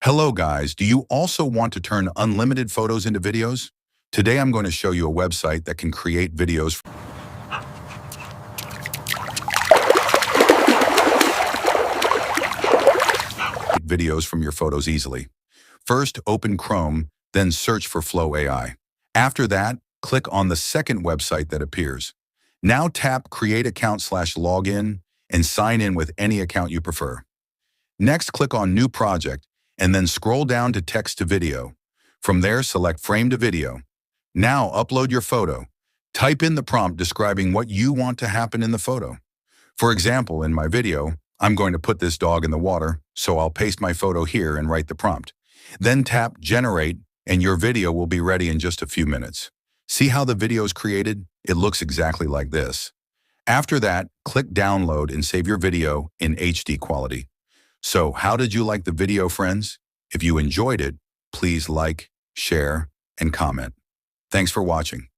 Hello guys, do you also want to turn unlimited photos into videos? Today I'm going to show you a website that can create videos from your photos easily. First, open Chrome, then search for Flow AI. After that, click on the second website that appears. Now tap Create Account/Login and sign in with any account you prefer. Next, click on New Project and then scroll down to Text to Video. From there, select Frame to Video. Now upload your photo. Type in the prompt describing what you want to happen in the photo. For example, in my video, I'm going to put this dog in the water, so I'll paste my photo here and write the prompt. Then tap Generate and your video will be ready in just a few minutes. See how the video is created? It looks exactly like this. After that, click Download and save your video in HD quality. So, how did you like the video, friends? If you enjoyed it, please like, share, and comment. Thanks for watching.